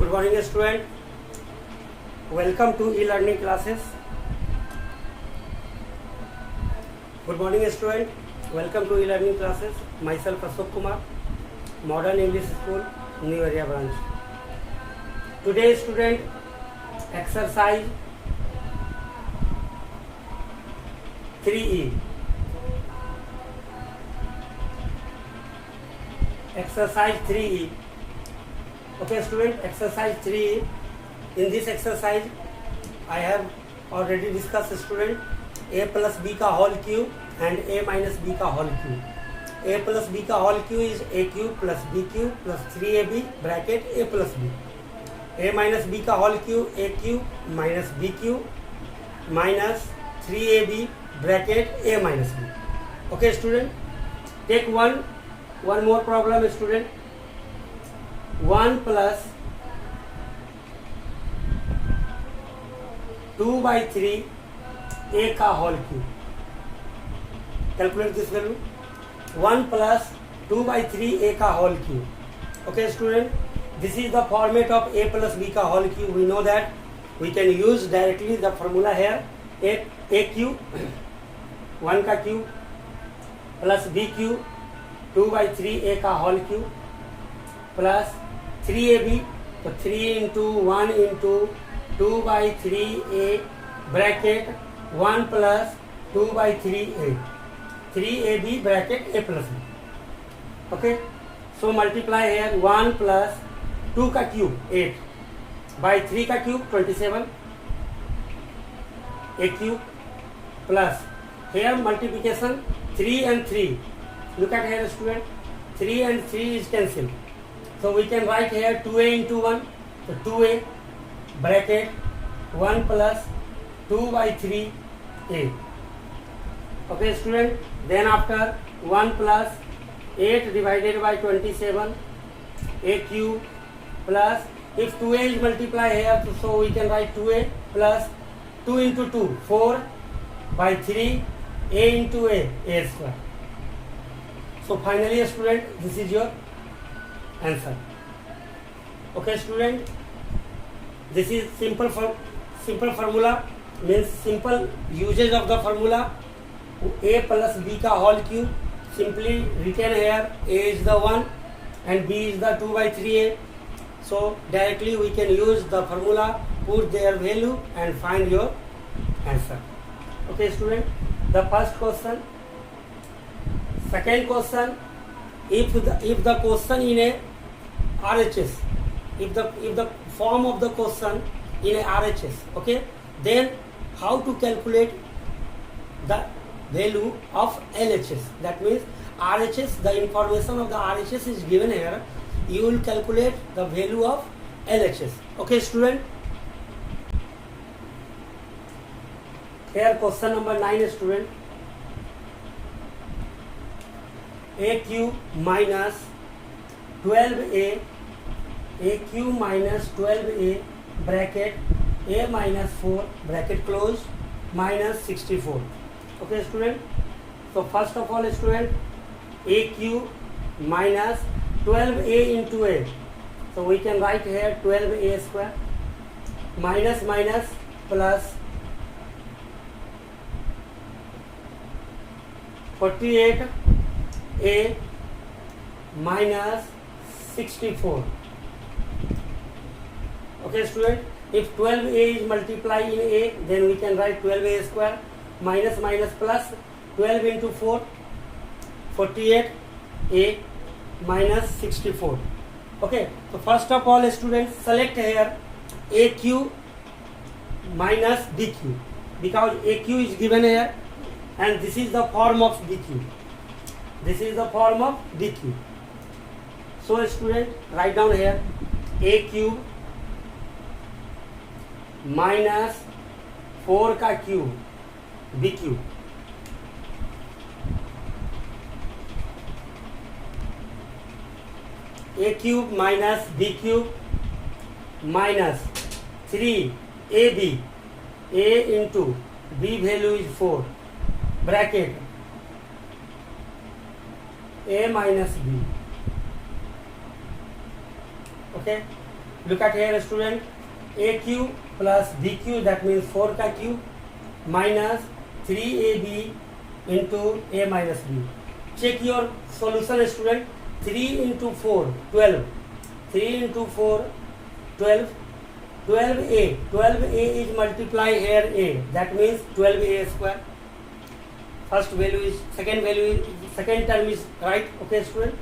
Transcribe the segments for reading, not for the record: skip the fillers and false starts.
Good morning, student. Welcome to e-learning classes. Good morning, student. Welcome to e-learning classes. Myself Ashok Kumar, Modern English School, New Area Branch. Today, student, exercise 3E. Exercise 3E. Okay, student, exercise 3E. In this exercise, I have already discussed, student, a plus b का whole cube and a minus b का whole cube. A plus b का whole cube is a cube plus b cube plus 3ab bracket a plus b. A minus b का whole cube a cube minus b cube minus 3ab bracket a minus b. Okay, student, take one more problem, student. 1 plus 2 by 3 a का whole cube. Calculate this value. 1 plus 2 by 3 a का whole cube. Okay, student, this is the format of a plus b का whole cube. We know that we can use directly the formula here. A cube 1 का cube plus b cube 2 by 3 a का whole cube plus 3ab, तो 3 into 1 into 2 by 3a bracket 1 plus 2 by 3a, 3ab bracket a plus b. Okay, so multiply here 1 plus 2 का cube 8 by 3 का cube 27 a cube plus here multiplication 3 and 3. Look at here, student, 3 and 3 is cancelled. So we can write here 2a into 1. So 2a bracket 1 plus 2 by 3a. Okay, student. Then after 1 plus 8 divided by 27 a cube plus, if 2a is multiplied here, so we can write 2a plus 2 into 2 4 by 3 a into a square. So finally, student, this is your answer. Okay, student, this is simple formula, means simple usage of the formula. A plus b का whole cube, simply written here, a is the 1 and b is the 2 by 3a. So directly we can use the formula, put their value and find your answer. Okay, student, the first question. Second question, if the question in a RHS, if the form of the question in a RHS, okay, then how to calculate the value of LHS? That means RHS, the information of the RHS is given here. You will calculate the value of LHS. Okay, student. Here question number 9, student. A cube minus 12a, a cube minus 12a bracket a minus 4 bracket close minus 64. Okay, student. So first of all, student, a cube minus 12a into a. So we can write here 12a square minus minus plus 48a minus 64. Okay, student, if 12a is multiplied in a, then we can write 12a square minus minus plus 12 into 4, 48a minus 64. Okay, so first of all, students, select here a cube minus b cube, because a cube is given here and this is the form of b cube. This is the form of b cube. So student, write down here a cube minus 4 का cube b cube a cube minus b cube minus 3ab, a into b value is 4 bracket a minus b. Okay, Look at here student, AQ plus BQ, that means 4 का cube minus 3AB into A minus B. Check your solution student. 3 into 4, 12. 3 into 4, 12. 12A. 12A is multiply here A. That means 12A square. First value is, second term is right. Okay student.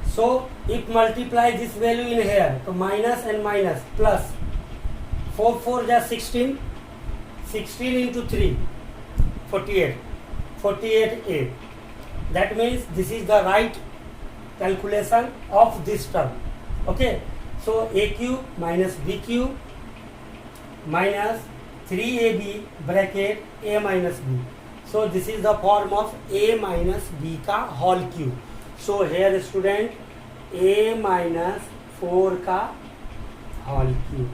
So if multiply this value in here, so minus and minus plus 4 4 ja 16. 16 into 3, 48. 48A. That means this is the right calculation of this term. Okay. So AQ minus BQ minus 3AB bracket A minus B. So this is the form of A minus B का whole cube. So here student, A minus 4 का whole cube.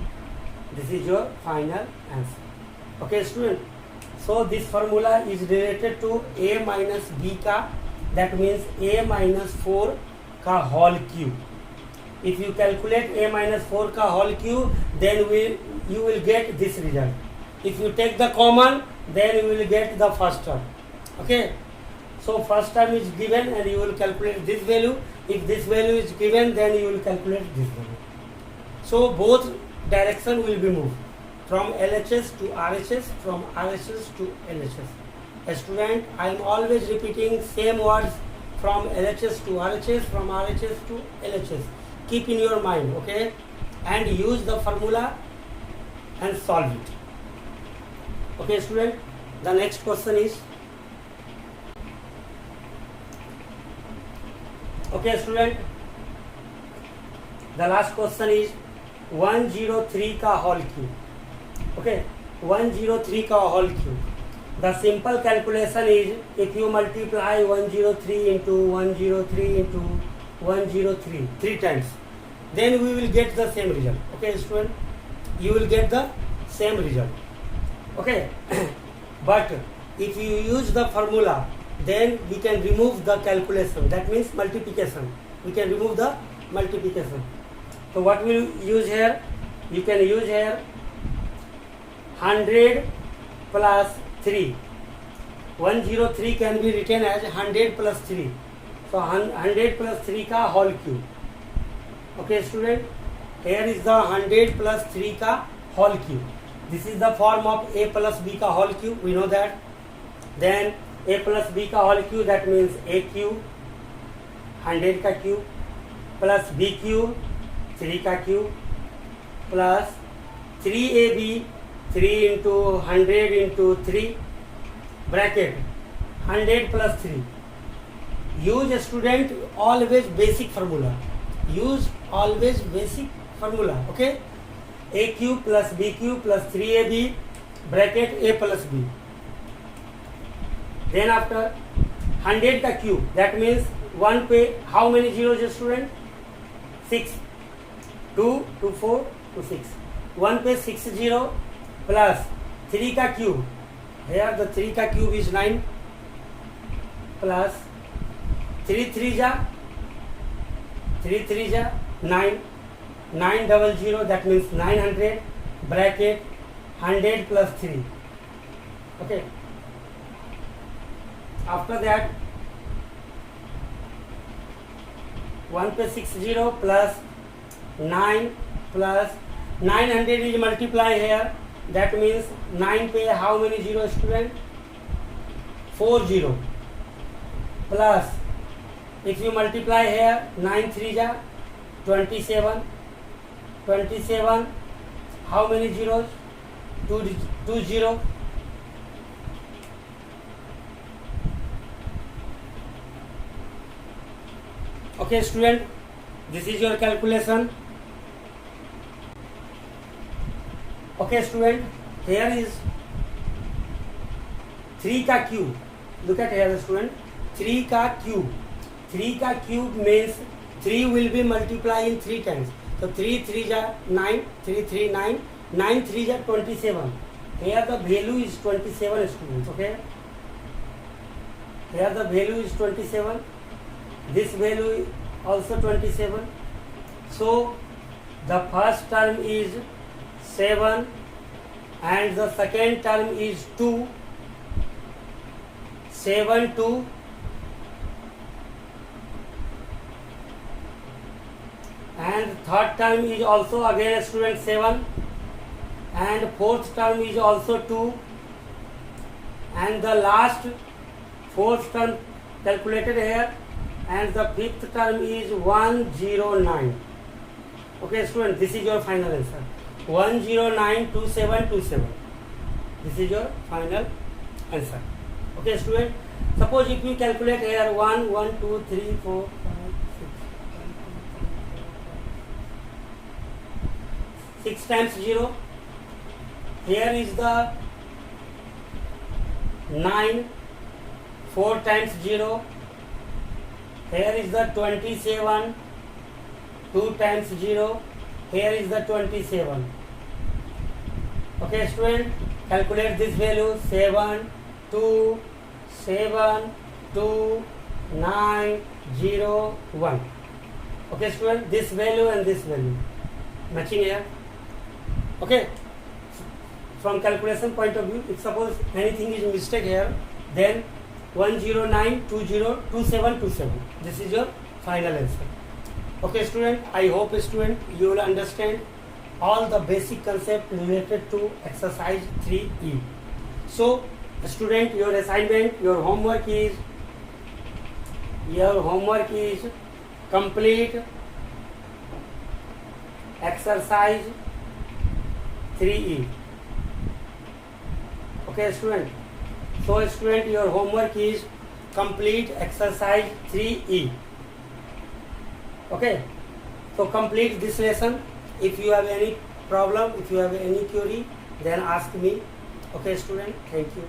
This is your final answer. Okay student. So this formula is related to A minus B का, that means A minus 4 का whole cube. If you calculate A minus 4 का whole cube, then you will get this result. If you take the common, then you will get the first term. Okay. So first term is given and you will calculate this value. If this value is given, then you will calculate this value. So both direction will be moved from LHS to RHS, from RHS to LHS. A student, I am always repeating same words from LHS to RHS, from RHS to LHS. Keep in your mind, okay? And use the formula and solve it. Okay student, the next question is, okay student, the last question is 103 का whole cube. Okay, 103 का whole cube. The simple calculation is, if you multiply 103 into 103 into 103 3 times, then we will get the same result. Okay student, you will get the same result. Okay. But if you use the formula, then we can remove the calculation, that means multiplication. We can remove the multiplication. So what will you use here? You can use here 100 plus 3. 103 can be written as 100 plus 3. So 100 plus 3 का whole cube. Okay student, here is the 100 plus 3 का whole cube. This is the form of A plus B का whole cube, we know that. Then A plus B का whole cube, that means A cube 100 का cube plus B cube 3 का cube plus 3AB 3 into 100 into 3 bracket 100 plus 3. Use student always basic formula. Use always basic formula. Okay. A cube plus B cube plus 3AB bracket A plus B. Then after 100 का cube, that means 1 पे how many zeros student? 6. 2 to 4 to 6. 1 पे 6 0 plus 3 का cube. Here the 3 का cube is 9 plus 3 3 जा 9. 900, that means 900 bracket 100 plus 3. Okay. After that 1 पे 60 plus 9 plus 900 is multiply here, that means 9 पे how many zero student? 4 0 plus, if you multiply here 9 3 ja 27. 27, how many zeros? 2 0. Okay student, this is your calculation. Okay student, here is 3 का cube. Look at here student, 3 का cube. 3 का cube means 3 will be multiplied in 3 times. So 3 3 ja 9, 3 3 9, 9 3 ja 27. Here the value is 27 students. Okay. Here the value is 27. This value is also 27. So the first term is 7 and the second term is 2. 7 2 and third term is also again student 7 and fourth term is also 2 and the last fourth term calculated here and the fifth term is 109. Okay student, this is your final answer. 1092727. This is your final answer. Okay student, suppose if you calculate here 1 1 2 3 4 5 6 6 times 0, here is the 9, 4 times 0, here is the 27, 2 times 0, here is the 27. Okay student, calculate this value 7 2 7 2 9 0 1. Okay student, this value and this value matching here. Okay, from calculation point of view, if suppose anything is mistake here, then 109202727. This is your final answer. Okay student, I hope student you will understand all the basic concept related to exercise 3E. So student, your assignment, your homework is complete exercise 3E. Okay student, so student, your homework is complete exercise 3E. Okay, so complete this lesson. If you have any problem, if you have any query, then ask me. Okay student, thank you.